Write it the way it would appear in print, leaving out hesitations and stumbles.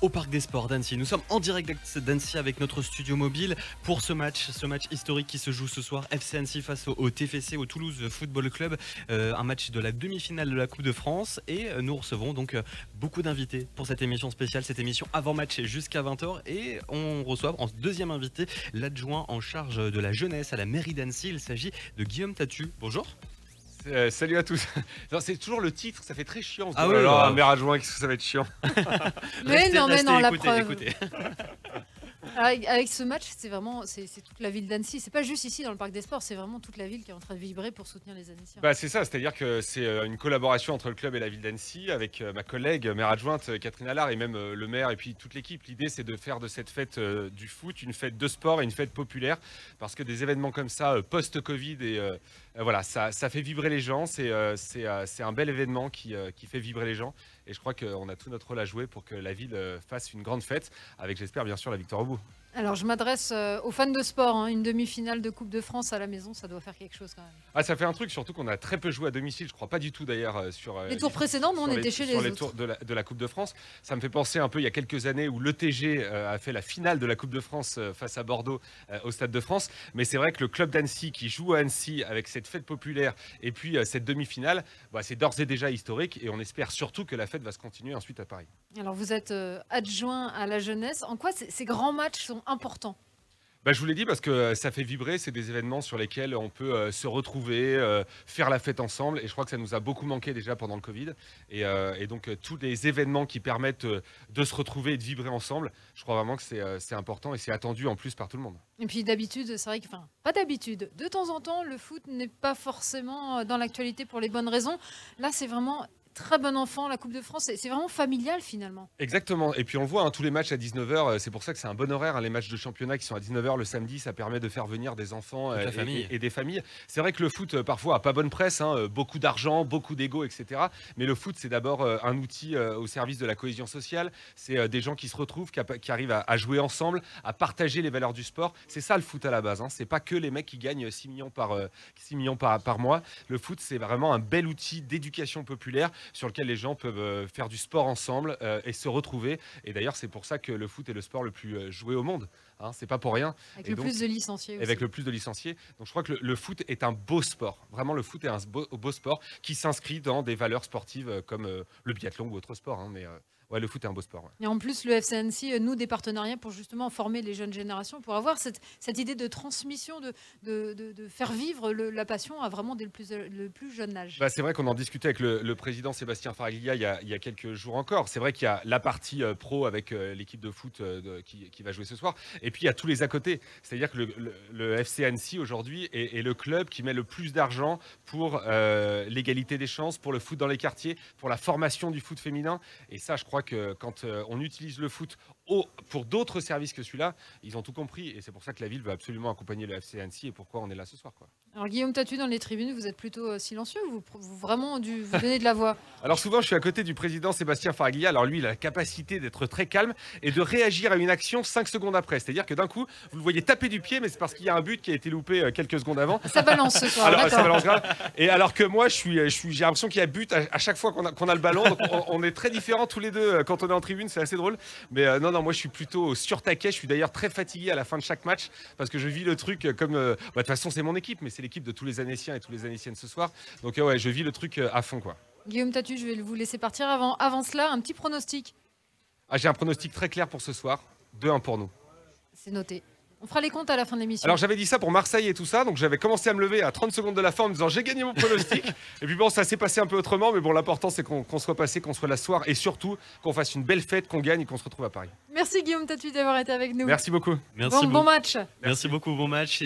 Au Parc des Sports d'Annecy. Nous sommes en direct d'Annecy avec notre studio mobile pour ce match historique qui se joue ce soir, FC Annecy face au TFC, au Toulouse Football Club, un match de la demi-finale de la Coupe de France, et nous recevrons donc beaucoup d'invités pour cette émission spéciale, cette émission avant-match jusqu'à 20h, et on reçoit en deuxième invité l'adjoint en charge de la jeunesse à la mairie d'Annecy. Il s'agit de Guillaume Tatu. Bonjour. Salut à tous. C'est toujours le titre, ça fait très chiant. Ah oui, alors, un maire adjoint, qu'est-ce que ça va être chiant. Mais non, la preuve. Écoutez. Avec ce match, c'est toute la ville d'Annecy. C'est pas juste ici dans le Parc des Sports, c'est vraiment toute la ville qui est en train de vibrer pour soutenir les Annéciens. C'est ça, c'est-à-dire que c'est une collaboration entre le club et la ville d'Annecy avec ma collègue maire adjointe Catherine Allard et même le maire et puis toute l'équipe. L'idée, c'est de faire de cette fête du foot une fête de sport et une fête populaire, parce que des événements comme ça post-Covid voilà, ça fait vibrer les gens. C'est un bel événement qui fait vibrer les gens. Et je crois qu'on a tout notre rôle à jouer pour que la ville fasse une grande fête, avec, j'espère, bien sûr, la victoire au bout. Alors, je m'adresse aux fans de sport. Une demi-finale de Coupe de France à la maison, ça doit faire quelque chose quand même. Ah, ça fait un truc, surtout qu'on a très peu joué à domicile. Je crois pas du tout d'ailleurs sur les tours précédents, on était chez les autres. Tours de la Coupe de France. Ça me fait penser un peu il y a quelques années où l'ETG a fait la finale de la Coupe de France face à Bordeaux au Stade de France. Mais c'est vrai que le club d'Annecy qui joue à Annecy avec cette fête populaire et puis cette demi-finale, c'est d'ores et déjà historique, et on espère surtout que la fête va se continuer ensuite à Paris. Alors, vous êtes adjoint à la jeunesse. En quoi ces grands matchs sont importants? Je vous l'ai dit, parce que ça fait vibrer, c'est des événements sur lesquels on peut se retrouver, faire la fête ensemble, et je crois que ça nous a beaucoup manqué déjà pendant le Covid, et donc tous les événements qui permettent de se retrouver et de vibrer ensemble, je crois vraiment que c'est important et c'est attendu en plus par tout le monde. Et puis d'habitude, c'est vrai que, pas d'habitude, de temps en temps, le foot n'est pas forcément dans l'actualité pour les bonnes raisons. Là, c'est vraiment très bon enfant, la Coupe de France, c'est vraiment familial finalement. Exactement, et puis on le voit, tous les matchs à 19h, c'est pour ça que c'est un bon horaire, les matchs de championnat qui sont à 19h le samedi, ça permet de faire venir des enfants et des familles. C'est vrai que le foot parfois a pas bonne presse, beaucoup d'argent, beaucoup d'ego, etc. Mais le foot, c'est d'abord un outil au service de la cohésion sociale, c'est des gens qui se retrouvent, qui arrivent à jouer ensemble, à partager les valeurs du sport. C'est ça le foot à la base, c'est pas que les mecs qui gagnent 6 millions par mois. Le foot, c'est vraiment un bel outil d'éducation populaire sur lequel les gens peuvent faire du sport ensemble et se retrouver. Et d'ailleurs, c'est pour ça que le foot est le sport le plus joué au monde. C'est pas pour rien. Avec plus de licenciés aussi. Avec le plus de licenciés. Donc je crois que le foot est un beau sport. Vraiment, le foot est un beau sport qui s'inscrit dans des valeurs sportives comme le biathlon ou autre sport. Ouais, le foot est un beau sport. Ouais. Et en plus, le FC Annecy noue des partenariats pour justement former les jeunes générations, pour avoir cette idée de transmission, de faire vivre la passion à vraiment dès le plus jeune âge. C'est vrai qu'on en discutait avec le président Sébastien Faraglia il y a quelques jours encore. C'est vrai qu'il y a la partie pro avec l'équipe de foot qui va jouer ce soir. Et puis il y a tous les à côté. C'est-à-dire que le FC Annecy aujourd'hui est le club qui met le plus d'argent pour l'égalité des chances, pour le foot dans les quartiers, pour la formation du foot féminin. Et ça, je crois que quand on utilise le foot pour d'autres services que celui-là, ils ont tout compris, et c'est pour ça que la ville veut absolument accompagner le FC Annecy et pourquoi on est là ce soir. Alors Guillaume Tatu, dans les tribunes, vous êtes plutôt silencieux, vous vraiment vous donnez de la voix? Alors souvent je suis à côté du président Sébastien Faraglia, alors lui il a la capacité d'être très calme et de réagir à une action 5 secondes après, c'est-à-dire que d'un coup vous le voyez taper du pied, mais c'est parce qu'il y a un but qui a été loupé quelques secondes avant. Ça balance ce soir. Alors, ça balance grave. Et alors que moi j'ai l'impression qu'il y a but à chaque fois qu'on a le ballon, donc on est très différents tous les deux quand on est en tribune, c'est assez drôle. Mais non, moi je suis plutôt sur taquet, je suis d'ailleurs très fatigué à la fin de chaque match parce que je vis le truc comme de toute façon c'est mon équipe, mais c'est l'équipe de tous les Annéciens et tous les Annéciennes ce soir, donc ouais, je vis le truc à fond quoi. Guillaume Tatu, je vais vous laisser partir. Avant cela, un petit pronostic. J'ai un pronostic très clair pour ce soir, 2-1 pour nous. C'est noté. On fera les comptes à la fin de l'émission. Alors j'avais dit ça pour Marseille et tout ça, donc j'avais commencé à me lever à 30 secondes de la fin en me disant j'ai gagné mon pronostic. Et puis bon, ça s'est passé un peu autrement, mais bon, l'important c'est qu'on soit passé, qu'on soit là ce soir, et surtout qu'on fasse une belle fête, qu'on gagne et qu'on se retrouve à Paris. Merci Guillaume Tatu d'avoir été avec nous. Merci beaucoup. Merci Bon match. Merci beaucoup, bon match.